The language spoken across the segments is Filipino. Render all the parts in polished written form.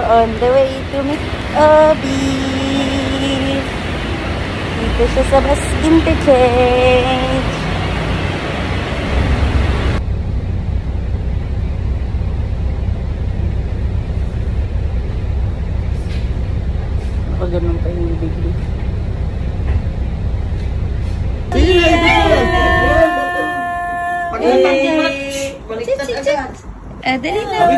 on the way to meet Obi. Dito siya sa bus interchange. Ganun pa yung bigli. Dali na.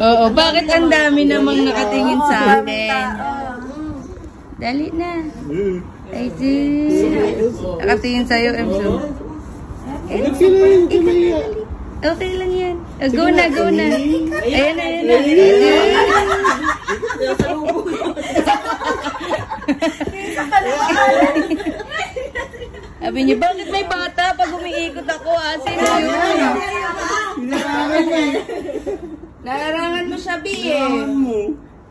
Oo, bakit ang dami namang nakatingin sa akin? Dali na. Ay, nakatingin sa'yo, Emso. Okay lang yan. Go na, go na. Ayan na, ayan na. Sabi niyo, bakit may bata pag umiikot ako? Sino yun? Nararangan mo siya, Bi eh.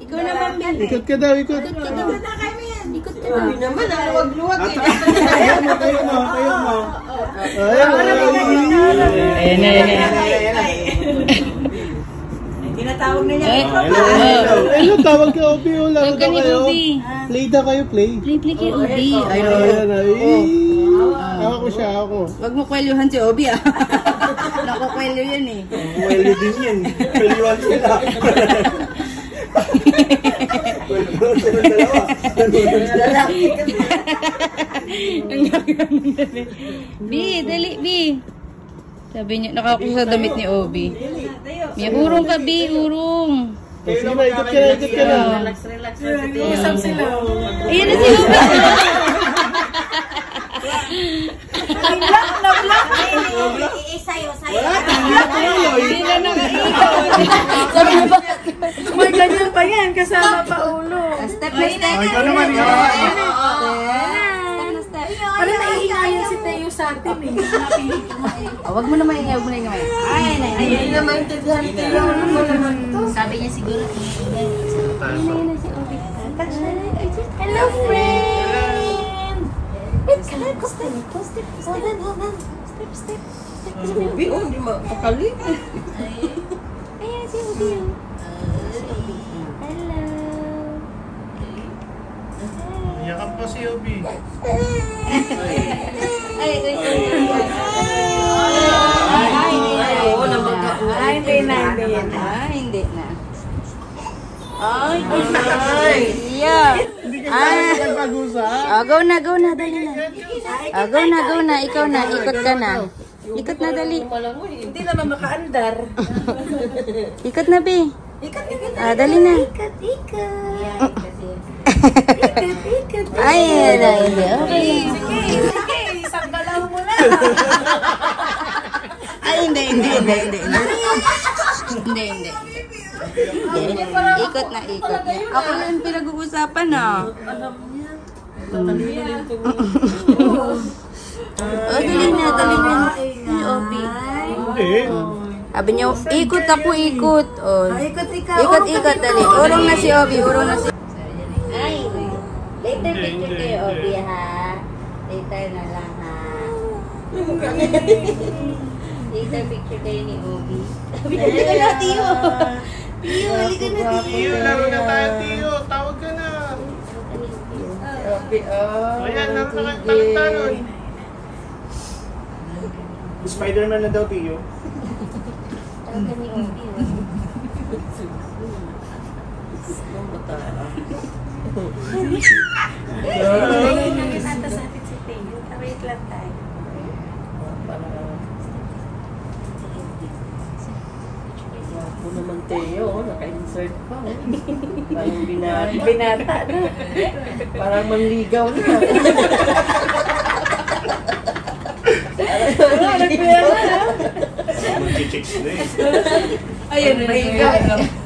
Ikaw naman, Bi. Ikot ka daw, ikot. Ikot ka daw. Ikot ka daw. Naman, luwag-luwag eh. Tayo mo. Ayan na, ayan na. Tinatawag na niya. Ayun, tawag ka, Obi. Laro daw kayo. Play daw kayo, play. Play kay Obi. Ayan. Ako siya, ako. Wag mo kwelyuhan si Obi ah. Nakukwelyo yan eh. Kwelyo din yan. Kwelyuhan sila. Kwelyuhan sila dalawa. Ang gagawin nila. Bi, dali, Bi. Sabi niya, nakakuha sa damit ni Obi. May urong ka, Bi, urong. Sige na, ikot ka na. Relax. Usap sila. Ayan na si Obi. Sayo. Hindi na nakaihaw. Sabi ba? May ganyan pa yan, kasama pa ulo. Step by step. Ikaw naman. Parang naiingayan si Teo sa atin eh. Wag mo na maingay, wag mo na ingay. Ayun na maintindihan Teo. Sabi niya siguro. Ayun na si Obi. Hello, friend! Step. Hold on. Step. Obi, hindi mapakali. Ayan si Obi. Hello. Yakap po si Obi. Hindi na. Yeah. Go na, dali na. Go na, ikaw na, ikot ka na. Ikot na, dali. Hindi naman makaandar. Ikot na, Bi. Dali na. Ikot. Ay, hindi. Okay. Sige, isang galaw mo na. Ay, hindi. Ikot na. Ako lang pinag-uusapan na. Alam niya. Dali na. Si Obi. Sabi niyo, ikot ako. Ikot ikaw. Dali. Urong na si Obi. Ay, later picture kayo, Obi, ha? Later na lang, ha? Later picture kayo ni Obi. Halika na, Tio. Halika na, Tio, laro na tayo, Tio. Tawag ka na. Obi, Ayan, laro na tayo. Spider-Man na daw, Tio. Tawagan ni Obi, ha? Wait lang tayo. Ako naman Teo, naka-insert pa. Parang binata na. Parang manligaw na. Mag-chicks na eh. Ayun na.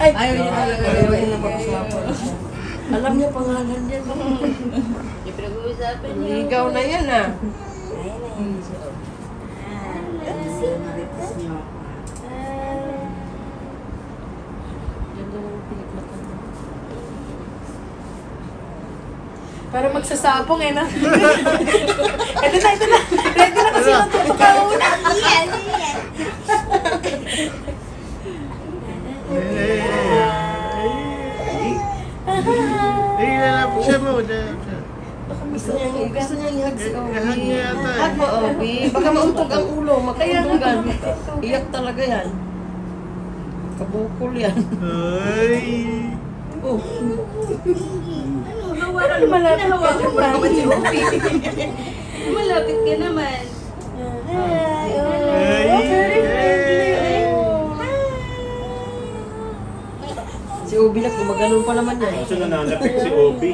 Ayaw niya talaga. Alam niya pangalan niya. Pinag-uusapan niyo. Ligaw na yan ah. Para magsasabong eh na. Ito na. Ready na kasi magpapakauna. Yes. lalapit siya mo. Gusto niya i-hug si Obi. Hug niya yata eh. Hug mo, Obi. Baka mauntog ang ulo. Magkauntugan. Iyak talaga yan. Kabukol yan. Ay. Oh. Malapit ka naman. Si Obi. Malapit ka naman. Si Obi na, gumaganon pa naman yan. Kaso nananapit si Obi.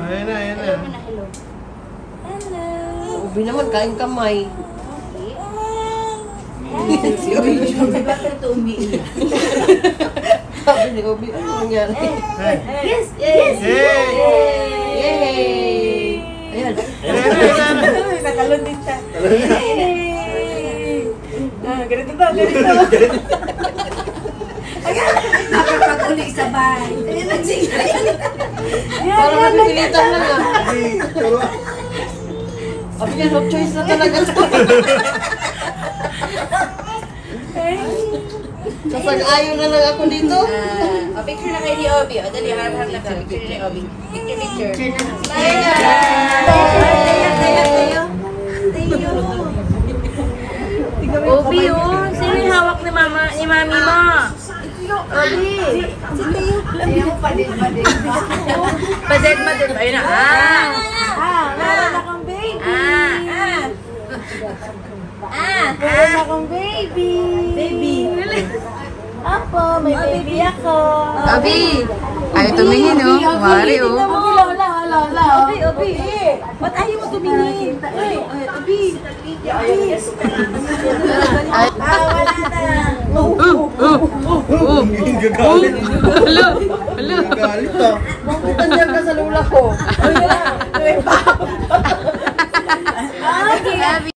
Ayan na, ayan na. Si Obi naman, kain kamay. Si Obi. Bakit ito umiiyak? Sabi ni Obi, ano nangyari? Hey. Yes! Yes! Hey! Yay! Ayan. Ayan na. Nakalon din siya. Ganito daw, ganito. Nakakaguli sa bahay. Ayan, nagsigay. Parang napipilitan lang ah. Sabi niya, no choice na talaga to. Sasag-ayon na lang ako dito. Picture na kayo ni Obi. O, dali, harap-harap na ka. Picture ni Obi. Picture. Obi, oh. Sino yung hawak ni mami mo? Obi. Padet. Ayun na. Meron akong baby. Meron akong baby. Apo, may baby ako. Obi. Ay, tumingin, oh. Mari, oh. Obi. Ba't ayaw mo tumingin? Obi. Wala na. Hello. Galit ah. Bakit nandiyan ka sa lula ko? Okay.